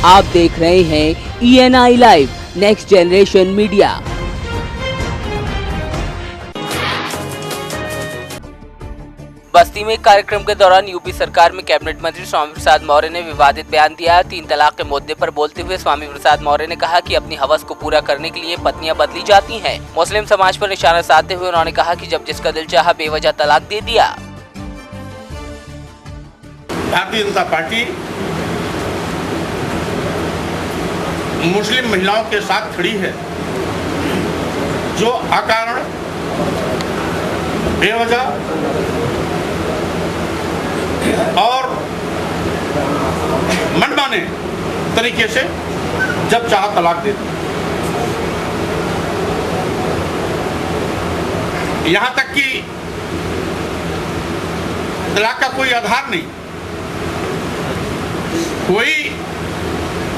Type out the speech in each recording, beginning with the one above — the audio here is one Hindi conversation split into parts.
आप देख रहे हैं ENI live next generation media. बस्ती में एक कार्यक्रम के दौरान यूपी सरकार में कैबिनेट मंत्री स्वामी प्रसाद मौर्य ने विवादित बयान दिया। 3 तलाक के मुद्दे पर बोलते हुए स्वामी प्रसाद मौर्य ने कहा कि अपनी हवस को पूरा करने के लिए पत्नियां बदली जाती हैं। मुस्लिम समाज पर निशाना साधते हुए उन्होंने कहा कि जब जिसका दिल चाहा बेवजह तलाक दे दिया। भारतीय जनता पार्टी मुस्लिम महिलाओं के साथ खड़ी है जो अकारण बेवजह और मनमाने तरीके से जब चाहा तलाक देती। यहां तक कि तलाक का कोई आधार नहीं, कोई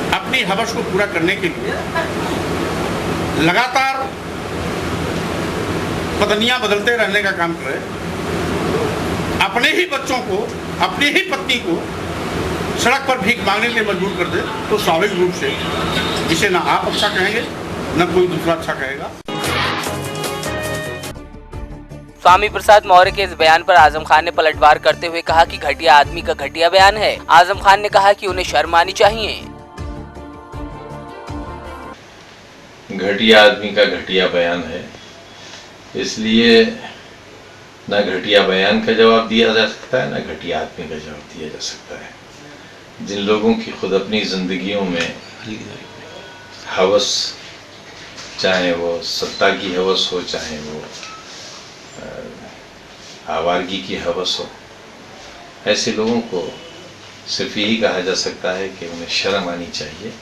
अपनी हवस को पूरा करने के लिए लगातार पत्नियां बदलते रहने का काम करे, अपने ही बच्चों को, अपनी ही पत्नी को सड़क पर भीख मांगने के लिए मजबूर कर दे, तो स्वाभाविक रूप से इसे ना आप अच्छा कहेंगे न कोई दूसरा अच्छा कहेगा। स्वामी प्रसाद मौर्य के इस बयान पर आजम खान ने पलटवार करते हुए कहा कि घटिया आदमी का घटिया बयान है। आजम खान ने कहा कि उन्हें शर्म आनी चाहिए। घटिया आदमी का घटिया बयान है, इसलिए न घटिया बयान का जवाब दिया जा सकता है, न घटिया आदमी का जवाब दिया जा सकता है। जिन लोगों की खुद अपनी जिंदगियों में हवस, चाहे वो सत्ता की हवस हो, चाहे वो आवारगी की हवस हो, ऐसे लोगों को सिर्फ यही कहा जा सकता है कि उन्हें शर्म आनी चाहिए।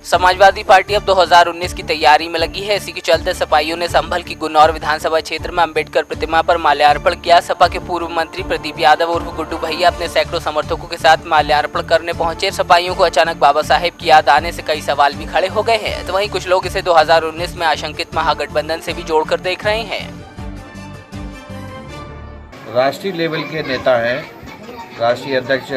समाजवादी पार्टी अब 2019 की तैयारी में लगी है। इसी के चलते सपाइयों ने संभल की गुन्नौर विधानसभा क्षेत्र में अंबेडकर प्रतिमा पर माल्यार्पण किया। सपा के पूर्व मंत्री प्रदीप यादव उर्फ गुड्डू भैया अपने सैकड़ों समर्थकों के साथ माल्यार्पण करने पहुंचे। सपाइयों को अचानक बाबा साहेब की याद आने से कई सवाल भी खड़े हो गए हैं, तो वहीं कुछ लोग इसे 2019 में आशंकित महागठबंधन से भी जोड़कर देख रहे हैं। राष्ट्रीय लेवल के नेता हैं, राष्ट्रीय अध्यक्ष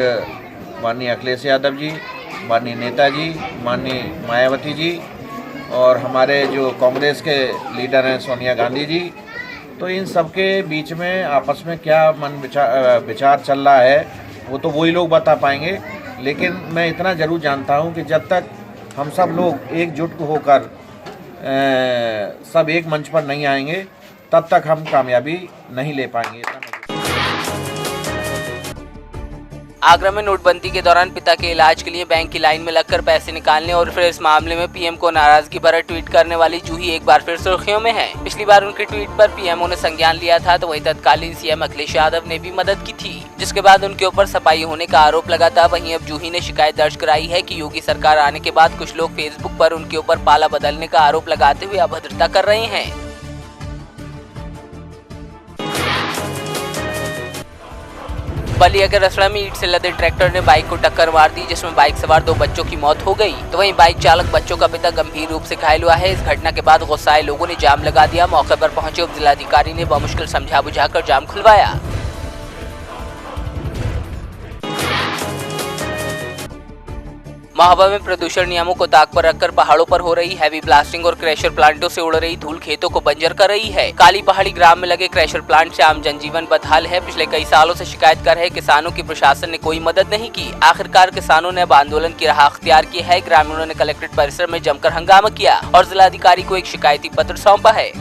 माननीय अखिलेश यादव जी, माननीय नेताजी, माननीय मायावती जी और हमारे जो कांग्रेस के लीडर हैं सोनिया गांधी जी, तो इन सबके बीच में आपस में क्या मन विचार चल रहा है वो तो वही लोग बता पाएंगे। लेकिन मैं इतना ज़रूर जानता हूँ कि जब तक हम सब लोग एकजुट होकर सब एक मंच पर नहीं आएंगे तब तक हम कामयाबी नहीं ले पाएंगे। आगरा में नोटबंदी के दौरान पिता के इलाज के लिए बैंक की लाइन में लगकर पैसे निकालने और फिर इस मामले में पीएम को नाराजगी भरा ट्वीट करने वाली जूही एक बार फिर सुर्खियों में है। पिछली बार उनके ट्वीट पर पीएमओ ने संज्ञान लिया था, तो वहीं तत्कालीन सीएम अखिलेश यादव ने भी मदद की थी, जिसके बाद उनके ऊपर सफाई होने का आरोप लगा था। वहीं अब जूही ने शिकायत दर्ज कराई है कि योगी सरकार आने के बाद कुछ लोग फेसबुक पर उनके ऊपर पाला बदलने का आरोप लगाते हुए अभद्रता कर रहे हैं। बलिया के रसड़ा में ईंट से लदे ट्रैक्टर ने बाइक को टक्कर मार दी, जिसमें बाइक सवार 2 बच्चों की मौत हो गई, तो वहीं बाइक चालक बच्चों का पिता गंभीर रूप से घायल हुआ है। इस घटना के बाद गुस्साए लोगों ने जाम लगा दिया। मौके पर पहुंचे उप जिलाधिकारी ने बमुश्किल समझा बुझाकर जाम खुलवाया। महोबा में प्रदूषण नियमों को ताक पर रखकर पहाड़ों पर हो रही हैवी ब्लास्टिंग और क्रैशर प्लांटों से उड़ रही धूल खेतों को बंजर कर रही है। काली पहाड़ी ग्राम में लगे क्रैशर प्लांट से आम जनजीवन बदहाल है। पिछले कई सालों से शिकायत कर रहे किसानों की प्रशासन ने कोई मदद नहीं की। आखिरकार किसानों ने अब आंदोलन की राह अख्तियार की है। ग्रामीणों ने कलेक्ट्रेट परिसर में जमकर हंगामा किया और जिलाधिकारी को एक शिकायती पत्र सौंपा है।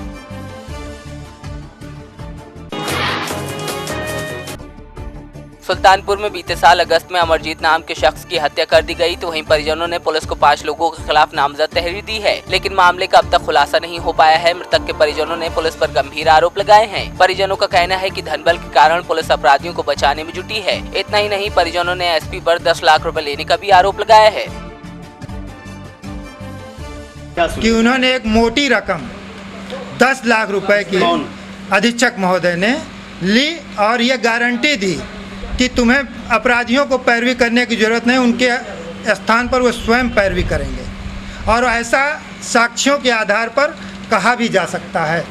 सुल्तानपुर में बीते साल अगस्त में अमरजीत नाम के शख्स की हत्या कर दी गई, तो वहीं परिजनों ने पुलिस को 5 लोगों के खिलाफ नामजद तहरीर दी है, लेकिन मामले का अब तक खुलासा नहीं हो पाया है। मृतक के परिजनों ने पुलिस पर गंभीर आरोप लगाए हैं। परिजनों का कहना है कि धनबल के कारण पुलिस अपराधियों को बचाने में जुटी है। इतना ही नहीं, परिजनों ने एसपी पर 10 लाख रुपए लेने का भी आरोप लगाया है कि उन्होंने एक मोटी रकम 10 लाख रुपए की अधीक्षक महोदय ने ली और ये गारंटी दी कि तुम्हें अपराधियों को पैरवी करने की जरूरत नहीं, उनके स्थान पर वो स्वयं पैरवी करेंगे, और ऐसा साक्ष्यों के आधार पर कहा भी जा सकता है।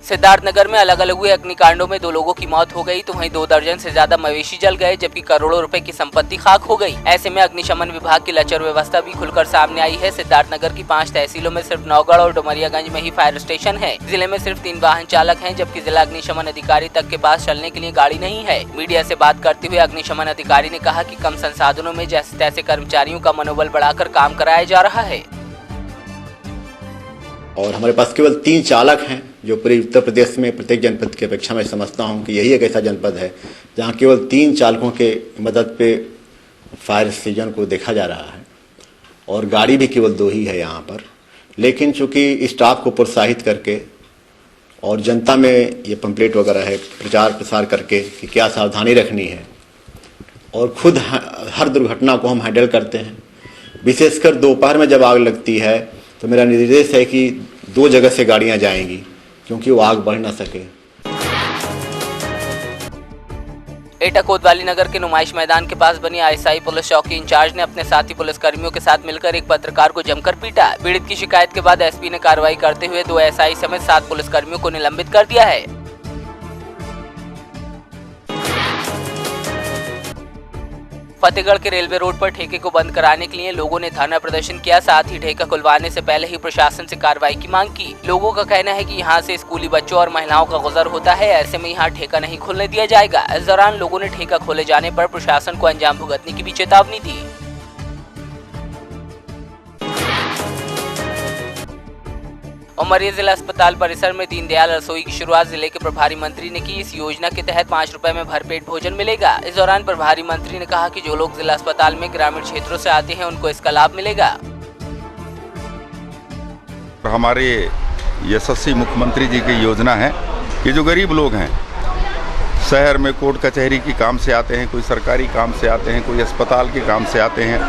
सिद्धार्थनगर में अलग अलग हुए अग्निकांडों में 2 लोगों की मौत हो गई तो वहीं 2 दर्जन से ज्यादा मवेशी जल गए, जबकि करोड़ों रुपए की संपत्ति खाक हो गई। ऐसे में अग्निशमन विभाग की लचर व्यवस्था भी खुलकर सामने आई है। सिद्धार्थनगर की 5 तहसीलों में सिर्फ नौगढ़ और डुमरियागंज में ही फायर स्टेशन है। जिले में सिर्फ 3 वाहन चालक हैं, जबकि जिला अग्निशमन अधिकारी तक के पास चलने के लिए गाड़ी नहीं है। मीडिया से बात करते हुए अग्निशमन अधिकारी ने कहा कि कम संसाधनों में जैसे तैसे कर्मचारियों का मनोबल बढ़ाकर काम कराया जा रहा है। और हमारे पास केवल 3 चालक हैं, जो पूरे उत्तर प्रदेश में प्रत्येक जनपद की अपेक्षा मैं समझता हूं कि यही एक ऐसा जनपद है जहां केवल 3 चालकों के मदद पे फायर सीजन को देखा जा रहा है, और गाड़ी भी केवल 2 ही है यहाँ पर। लेकिन चूंकि स्टाफ को प्रोत्साहित करके और जनता में ये पंपलेट वगैरह है प्रचार प्रसार करके कि क्या सावधानी रखनी है, और खुद हर दुर्घटना को हम हैंडल करते हैं। विशेषकर दोपहर में जब आग लगती है तो मेरा निर्देश है कि 2 जगह से गाड़ियां जाएंगी, क्योंकि वो आग बढ़ ना सके। एटा कोतवाली नगर के नुमाइश मैदान के पास बनी आईएसआई पुलिस चौकी इंचार्ज ने अपने साथी पुलिसकर्मियों के साथ मिलकर एक पत्रकार को जमकर पीटा। पीड़ित की शिकायत के बाद एसपी ने कार्रवाई करते हुए 2 एसआई समेत 7 पुलिसकर्मियों को निलंबित कर दिया है। फतेहगढ़ के रेलवे रोड पर ठेके को बंद कराने के लिए लोगों ने धरना प्रदर्शन किया। साथ ही ठेका खुलवाने से पहले ही प्रशासन से कार्रवाई की मांग की। लोगों का कहना है कि यहां से स्कूली बच्चों और महिलाओं का गुजर होता है, ऐसे में यहां ठेका नहीं खुलने दिया जाएगा। इस दौरान लोगों ने ठेका खोले जाने पर प्रशासन को अंजाम भुगतने की भी चेतावनी दी। उमरिया जिला अस्पताल परिसर में दीनदयाल रसोई की शुरुआत जिले के प्रभारी मंत्री ने की। इस योजना के तहत 5 रुपए में भरपेट भोजन मिलेगा। इस दौरान प्रभारी मंत्री ने कहा कि जो लोग जिला अस्पताल में ग्रामीण क्षेत्रों से आते हैं उनको इसका लाभ मिलेगा। हमारे यशस्वी मुख्यमंत्री जी की योजना है कि जो गरीब लोग हैं, शहर में कोर्ट कचहरी की काम से आते हैं, कोई सरकारी काम से आते हैं, कोई अस्पताल के काम से आते हैं,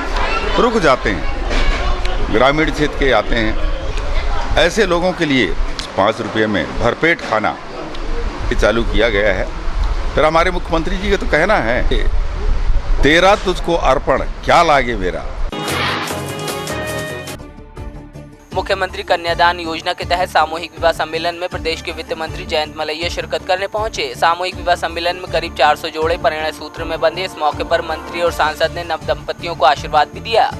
रुक जाते हैं, ग्रामीण क्षेत्र के आते हैं, ऐसे लोगों के लिए 5 रुपये में भरपेट खाना ये चालू किया गया है। फिर हमारे मुख्यमंत्री जी का तो कहना है कि तेरा तुझको अर्पण क्या लागे मेरा। मुख्यमंत्री कन्यादान योजना के तहत सामूहिक विवाह सम्मेलन में प्रदेश के वित्त मंत्री जयंत मलैया शिरकत करने पहुंचे। सामूहिक विवाह सम्मेलन में करीब 400 जोड़े परिणय सूत्र में बंधे। इस मौके पर मंत्री और सांसद ने नव दंपतियों को आशीर्वाद भी दिया।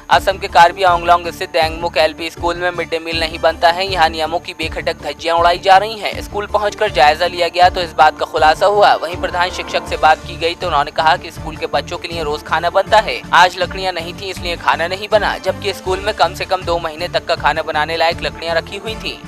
असम के कार्बी आंगलोंग स्थित डेंगमुक एलपी स्कूल में मिड डे मील नहीं बनता है। यहाँ नियमों की बेखटक धज्जियां उड़ाई जा रही हैं। स्कूल पहुंचकर जायजा लिया गया तो इस बात का खुलासा हुआ। वहीं प्रधान शिक्षक से बात की गई तो उन्होंने कहा कि स्कूल के बच्चों के लिए रोज खाना बनता है। आज लकड़ियां नहीं थी इसलिए खाना नहीं बना, जबकि स्कूल में कम से कम 2 महीने तक का खाना बनाने लायक लकड़ियां रखी हुई थी।